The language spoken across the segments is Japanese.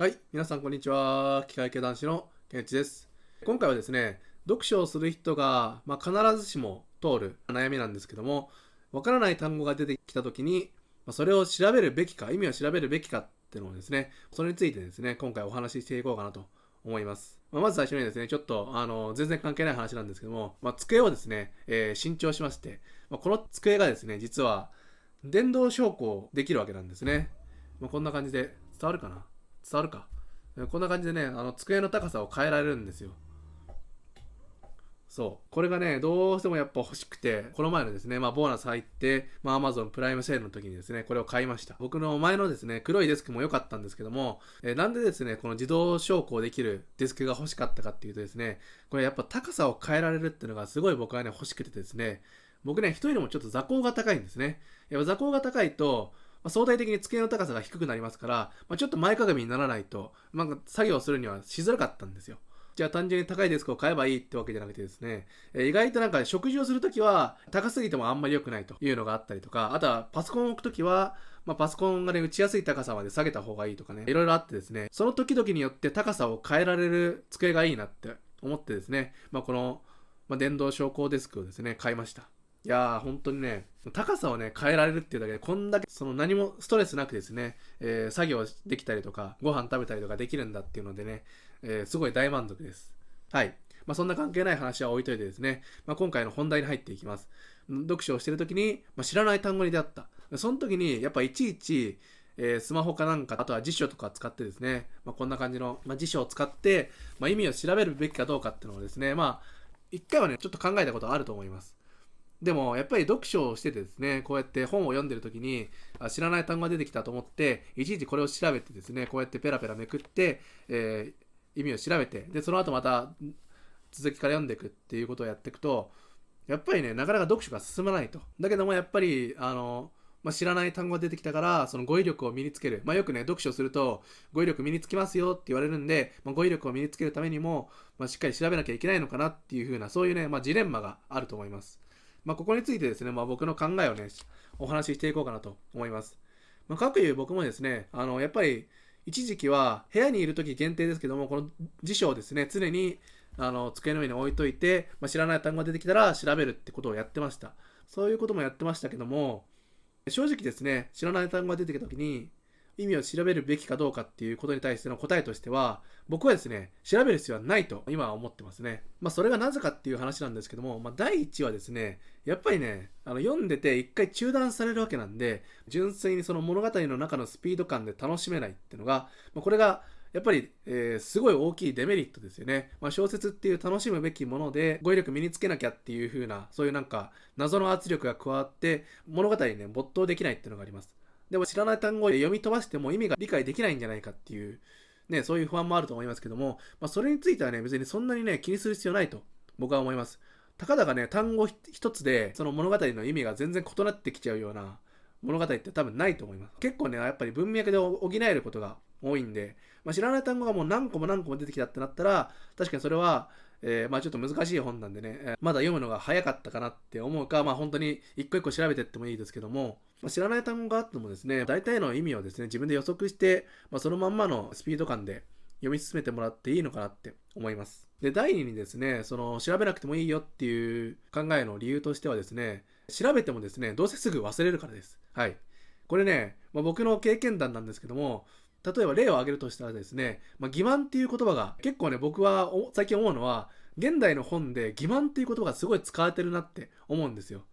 はい、皆さんこんにちは。機械系男子のケンイチです。今回はですね、読書をする人が、必ずしも通る悩みなんですけども、わからない単語が出てきたときに、それを調べるべきか、意味を調べるべきかっていうのをですね、それについてですね、今回お話ししていこうかなと思います。まず最初にですね、ちょっと全然関係ない話なんですけども、机をですね、新調しまして、この机がですね、実は電動昇降できるわけなんですね。こんな感じで伝わるかな、伝わるか。こんな感じでね、机の高さを変えられるんですよ。そう。これがね、どうしてもやっぱ欲しくて、この前のですね、ボーナス入って、Amazon プライムセールの時にですね、これを買いました。僕の前のですね、黒いデスクも良かったんですけども、なんでですね、この自動昇降できるデスクが欲しかったかっていうとですね、これやっぱ高さを変えられるっていうのがすごい僕はね、欲しくてですね、僕ね、人よりもちょっと座高が高いんですね。やっぱ座高が高いと、相対的に机の高さが低くなりますから、ちょっと前かがみにならないと、作業するにはしづらかったんですよ。じゃあ単純に高いデスクを買えばいいってわけじゃなくてですね、意外となんか食事をするときは高すぎてもあんまり良くないというのがあったりとか、あとはパソコンを置くときは、パソコンがね、打ちやすい高さまで下げた方がいいとかね、いろいろあってですね、その時々によって高さを変えられる机がいいなって思ってですね、この、電動昇降デスクをですね、買いました。いやー、本当にね、高さをね、変えられるっていうだけで、こんだけ、何もストレスなくですね、作業できたりとか、ご飯食べたりとかできるんだっていうのでね、すごい大満足です。はい。そんな関係ない話は置いといてですね、今回の本題に入っていきます。読書をしているときに、知らない単語に出会った。その時に、やっぱいちいち、スマホかなんか、あとは辞書とか使ってですね、こんな感じの、辞書を使って、意味を調べるべきかどうかっていうのをですね、一回はね、ちょっと考えたことはあると思います。でも、やっぱり読書をしててですね、こうやって本を読んでる時に、知らない単語が出てきたと思って、いちいちこれを調べてですね、こうやってペラペラめくって、意味を調べて、で、その後また続きから読んでいくっていうことをやっていくと、やっぱりね、なかなか読書が進まないと。だけども、やっぱり、知らない単語が出てきたから、その語彙力を身につける。よくね、読書すると、語彙力身につきますよって言われるんで、語彙力を身につけるためにも、しっかり調べなきゃいけないのかなっていう風な、そういうね、ジレンマがあると思います。ここについてですね、僕の考えをね、お話ししていこうかなと思います。かくいう僕もですね、やっぱり、一時期は部屋にいる時限定ですけども、この辞書をですね、常に机の上に置いといて、知らない単語が出てきたら調べるってことをやってました。そういうこともやってましたけども、正直ですね、知らない単語が出てきた時に、意味を調べるべきかどうかっていうことに対しての答えとしては、僕はですね、調べる必要はないと今は思ってますね。それがなぜかっていう話なんですけども、第一はですね、やっぱりね、読んでて一回中断されるわけなんで、純粋にその物語の中のスピード感で楽しめないっていうのが、これがやっぱり、すごい大きいデメリットですよね。小説っていう楽しむべきもので、語彙力身につけなきゃっていう風な、そういうなんか、謎の圧力が加わって、物語にね、没頭できないっていうのがあります。でも知らない単語で読み飛ばしても意味が理解できないんじゃないかっていう、ね、そういう不安もあると思いますけども、それについてはね、別にそんなにね、気にする必要ないと、僕は思います。たかだかね、単語一つで、その物語の意味が全然異なってきちゃうような物語って多分ないと思います。結構ね、やっぱり文脈で補えることが多いんで、知らない単語がもう何個も何個も出てきたってなったら、確かにそれは、ちょっと難しい本なんでね、まだ読むのが早かったかなって思うか、本当に一個一個調べてってもいいですけども、知らない単語があってもですね、大体の意味をですね、自分で予測して、そのまんまのスピード感で読み進めてもらっていいのかなって思います。で、第2にですね、その調べなくてもいいよっていう考えの理由としてはですね、調べてもですね、どうせすぐ忘れるからです。はい。これね、僕の経験談なんですけども、例えば例を挙げるとしたらですね、欺瞞っていう言葉が結構ね、僕は最近思うのは、現代の本で欺瞞っていう言葉がすごい使われてるなって思うんですよ。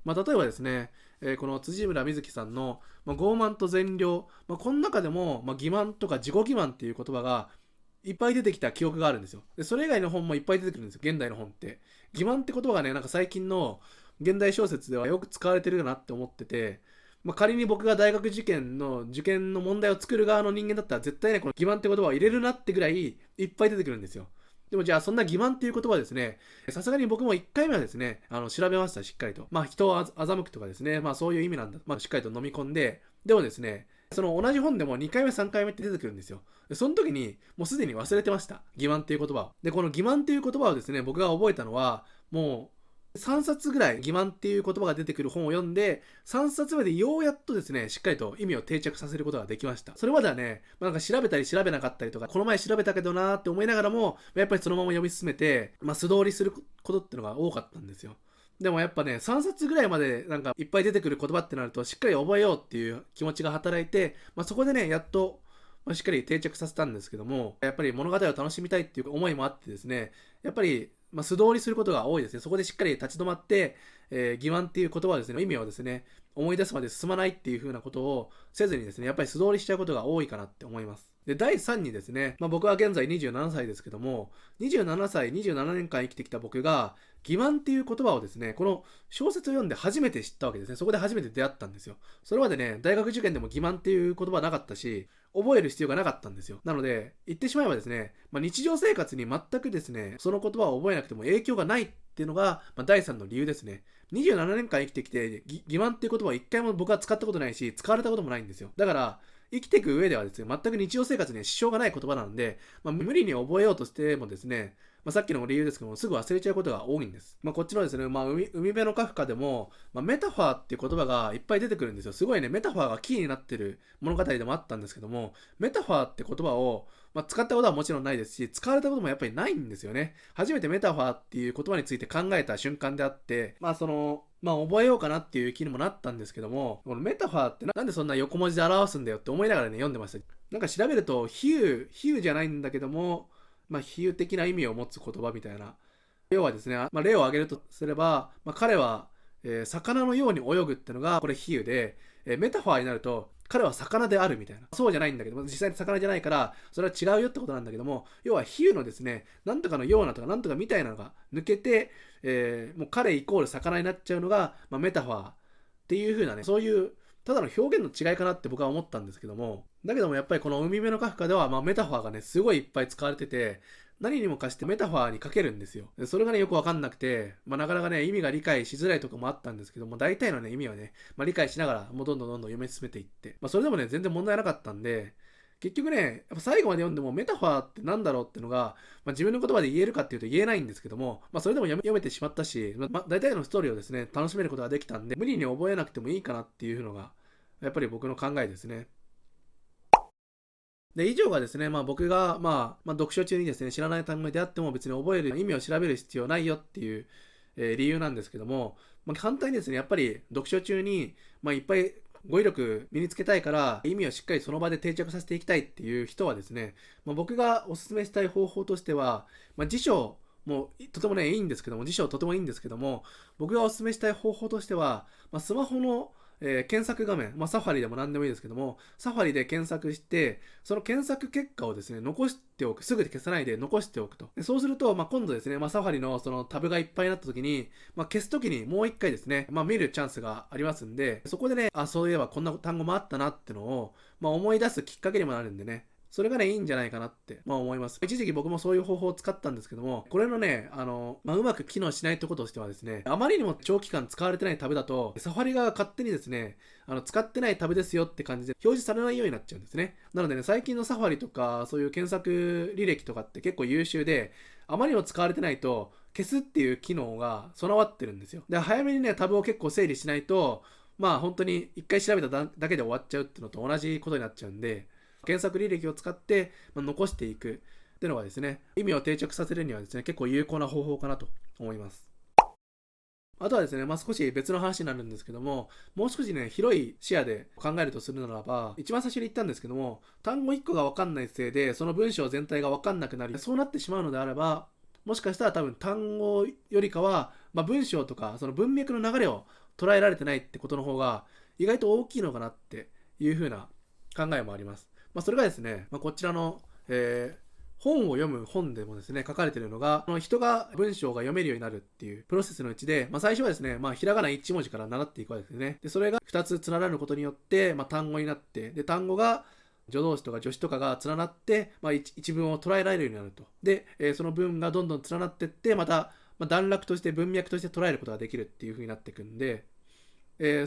例えばですね、この辻村瑞希さんの、傲慢と善良、この中でも、欺瞞とか自己欺瞞っていう言葉がいっぱい出てきた記憶があるんですよ。でそれ以外の本もいっぱい出てくるんですよ、現代の本って。欺瞞って言葉がね、なんか最近の現代小説ではよく使われてるなって思ってて、仮に僕が大学受験の問題を作る側の人間だったら絶対ね、この欺瞞って言葉を入れるなってぐらいいっぱい出てくるんですよ。でもじゃあそんな欺瞞っていう言葉はですね、さすがに僕も1回目はですね、調べました、しっかりと。人を欺くとかですね、そういう意味なんだ。しっかりと飲み込んで、でもですね、その同じ本でも2回目、3回目って出てくるんですよ。でその時にもうすでに忘れてました。欺瞞っていう言葉を。で、この欺瞞っていう言葉をですね、僕が覚えたのは、もう3冊ぐらい欺瞞っていう言葉が出てくる本を読んで、3冊目でようやっとですね、しっかりと意味を定着させることができました。それまではね、なんか調べたり調べなかったりとか、この前調べたけどなーって思いながらも、やっぱりそのまま読み進めて、素通りすることっていうのが多かったんですよ。でもやっぱね、3冊ぐらいまでなんかいっぱい出てくる言葉ってなると、しっかり覚えようっていう気持ちが働いて、そこでね、やっと、しっかり定着させたんですけども、やっぱり物語を楽しみたいっていう思いもあってですね、やっぱり素通りすることが多いですね。そこでしっかり立ち止まって、欺瞞っていう言葉はですね、意味をですね、思い出すまで進まないっていう風なことをせずにですね、やっぱり素通りしちゃうことが多いかなって思います。で、第3にですね、僕は現在27歳ですけども、27歳、27年間生きてきた僕が、欺瞞っていう言葉をですね、この小説を読んで初めて知ったわけですね。そこで初めて出会ったんですよ。それまでね、大学受験でも欺瞞っていう言葉はなかったし、覚える必要がなかったんですよ。なので、言ってしまえばですね、日常生活に全くですね、その言葉を覚えなくても影響がないっていうのが、第3の理由ですね。27年間生きてきて、欺瞞っていう言葉を一回も僕は使ったことないし、使われたこともないんですよ。だから、生きていく上ではですね、全く日常生活には支障がない言葉なので、無理に覚えようとしてもですね、さっきの理由ですけども、すぐ忘れちゃうことが多いんです。こっちのですね、海辺のカフカでも、メタファーっていう言葉がいっぱい出てくるんですよ。すごいね、メタファーがキーになってる物語でもあったんですけども、メタファーって言葉を、使ったことはもちろんないですし、使われたこともやっぱりないんですよね。初めてメタファーっていう言葉について考えた瞬間であって、覚えようかなっていう気にもなったんですけども、このメタファーってなんでそんな横文字で表すんだよって思いながらね、読んでました。なんか調べると、比喩じゃないんだけども、比喩的な意味を持つ言葉みたいな。要はですね、例を挙げるとすれば、彼は、魚のように泳ぐってのが、これ比喩で、メタファーになると、彼は魚であるみたいな。そうじゃないんだけども、実際に魚じゃないから、それは違うよってことなんだけども、要は比喩のですね、なんとかのようなとか、なんとかみたいなのが抜けて、もう彼イコール魚になっちゃうのが、メタファーっていう風なね、そういうただの表現の違いかなって僕は思ったんですけども、だけどもやっぱりこの海辺のカフカでは、メタファーがね、すごいいっぱい使われてて、何にもかしてメタファーにかけるんですよ。それがね、よくわかんなくて、なかなかね、意味が理解しづらいとこもあったんですけども、大体のね、意味はね、理解しながら、もうどんどん読み進めていって、それでもね、全然問題なかったんで、結局ね、やっぱ最後まで読んでもメタファーってなんだろうってのが、自分の言葉で言えるかっていうと言えないんですけども、それでも読めてしまったし、大体のストーリーをですね、楽しめることができたんで、無理に覚えなくてもいいかなっていうのが、やっぱり僕の考えですね。で、以上がですね、僕が、読書中にですね、知らない単語に出会っても別に覚える意味を調べる必要ないよっていう、理由なんですけども、反対にですね、やっぱり読書中に、いっぱい語彙力身につけたいから、意味をしっかりその場で定着させていきたいっていう人はですね、僕がお勧めしたい方法としては、辞書もとてもね、いいんですけども、辞書とてもいいんですけども、僕がお勧めしたい方法としては、スマホの検索画面、サファリでも何でもいいですけども、サファリで検索して、その検索結果をですね、残しておく。すぐで消さないで残しておくと。でそうすると、今度ですね、サファリのそのタブがいっぱいになった時に、消す時にもう一回ですね、見るチャンスがありますんで、そこでね、そういえばこんな単語もあったなってのを、思い出すきっかけにもなるんでね、それがね、いいんじゃないかなって、思います。一時期僕もそういう方法を使ったんですけども、これのね、うまく機能しないところとしてはですね、あまりにも長期間使われてないタブだと、サファリが勝手にですね、使ってないタブですよって感じで表示されないようになっちゃうんですね。なのでね、最近のサファリとか、そういう検索履歴とかって結構優秀で、あまりにも使われてないと、消すっていう機能が備わってるんですよ。で、早めにね、タブを結構整理しないと、本当に一回調べただけで終わっちゃうっていうのと同じことになっちゃうんで、検索履歴を使って、残していくっていうのがですね、意味を定着させるにはですね、結構有効な方法かなと思います。あとはですね、少し別の話になるんですけども、もう少しね、広い視野で考えるとするならば、一番最初に言ったんですけども、単語1個がわかんないせいで、その文章全体がわかんなくなり、そうなってしまうのであれば、もしかしたら多分単語よりかは、文章とか、その文脈の流れを捉えられてないってことの方が、意外と大きいのかなっていう風な考えもあります。それがですね、こちらの、本を読む本でもですね、書かれているのが、人が文章が読めるようになるっていうプロセスのうちで、最初はですね、ひらがな1文字から習っていくわけですね。で、それが2つ連なることによって、単語になって、で、単語が助動詞とか助詞とかが連なって、一文を捉えられるようになると。で、その文がどんどん連なっていって、また、段落として文脈として捉えることができるっていう風になっていくんで、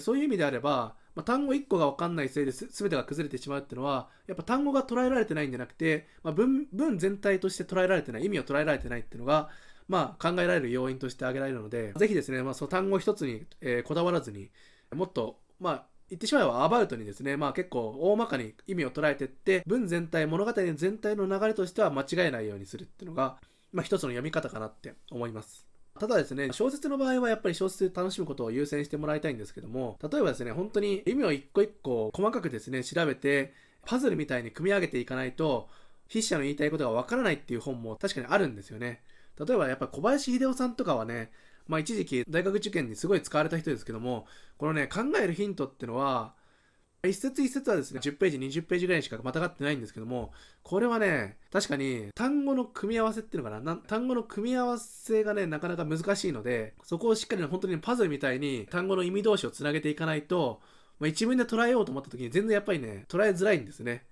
そういう意味であれば、単語1個が分かんないせいで全てが崩れてしまうっていうのは、やっぱ単語が捉えられてないんじゃなくて、文全体として捉えられてない、意味を捉えられてないっていうのが、考えられる要因として挙げられるので、ぜひですね、その単語一つに、こだわらずに、もっと、言ってしまえばアバウトにですね、結構大まかに意味を捉えていって、文全体、物語全体の流れとしては間違えないようにするっていうのが、一つの読み方かなって思います。ただですね、小説の場合はやっぱり小説で楽しむことを優先してもらいたいんですけども、例えばですね、本当に意味を一個一個細かくですね、調べて、パズルみたいに組み上げていかないと、筆者の言いたいことがわからないっていう本も確かにあるんですよね。例えばやっぱり小林秀夫さんとかはね、一時期大学受験にすごい使われた人ですけども、このね、考えるヒントってのは、一節一節はですね、10ページ、20ページぐらいしかまたがってないんですけども、これはね、確かに単語の組み合わせっていうのかな、単語の組み合わせがね、なかなか難しいので、そこをしっかり本当にパズルみたいに単語の意味同士をつなげていかないと、一文で捉えようと思った時に全然やっぱりね、捉えづらいんですね。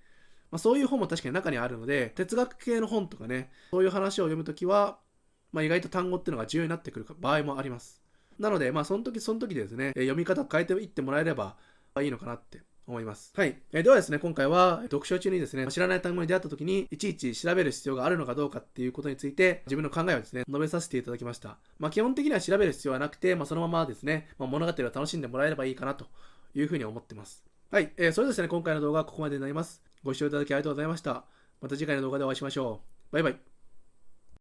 そういう本も確かに中にあるので、哲学系の本とかね、そういう話を読むときは、意外と単語っていうのが重要になってくる場合もあります。なので、その時その時でですね、読み方を変えていってもらえればいいのかなって思います。はい。ではですね、今回は読書中にですね、知らない単語に出会った時に、いちいち調べる必要があるのかどうかっていうことについて、自分の考えをですね、述べさせていただきました。基本的には調べる必要はなくて、そのままですね、物語を楽しんでもらえればいいかなというふうに思ってます。はい。それでですね、今回の動画はここまでになります。ご視聴いただきありがとうございました。また次回の動画でお会いしましょう。バイバイ。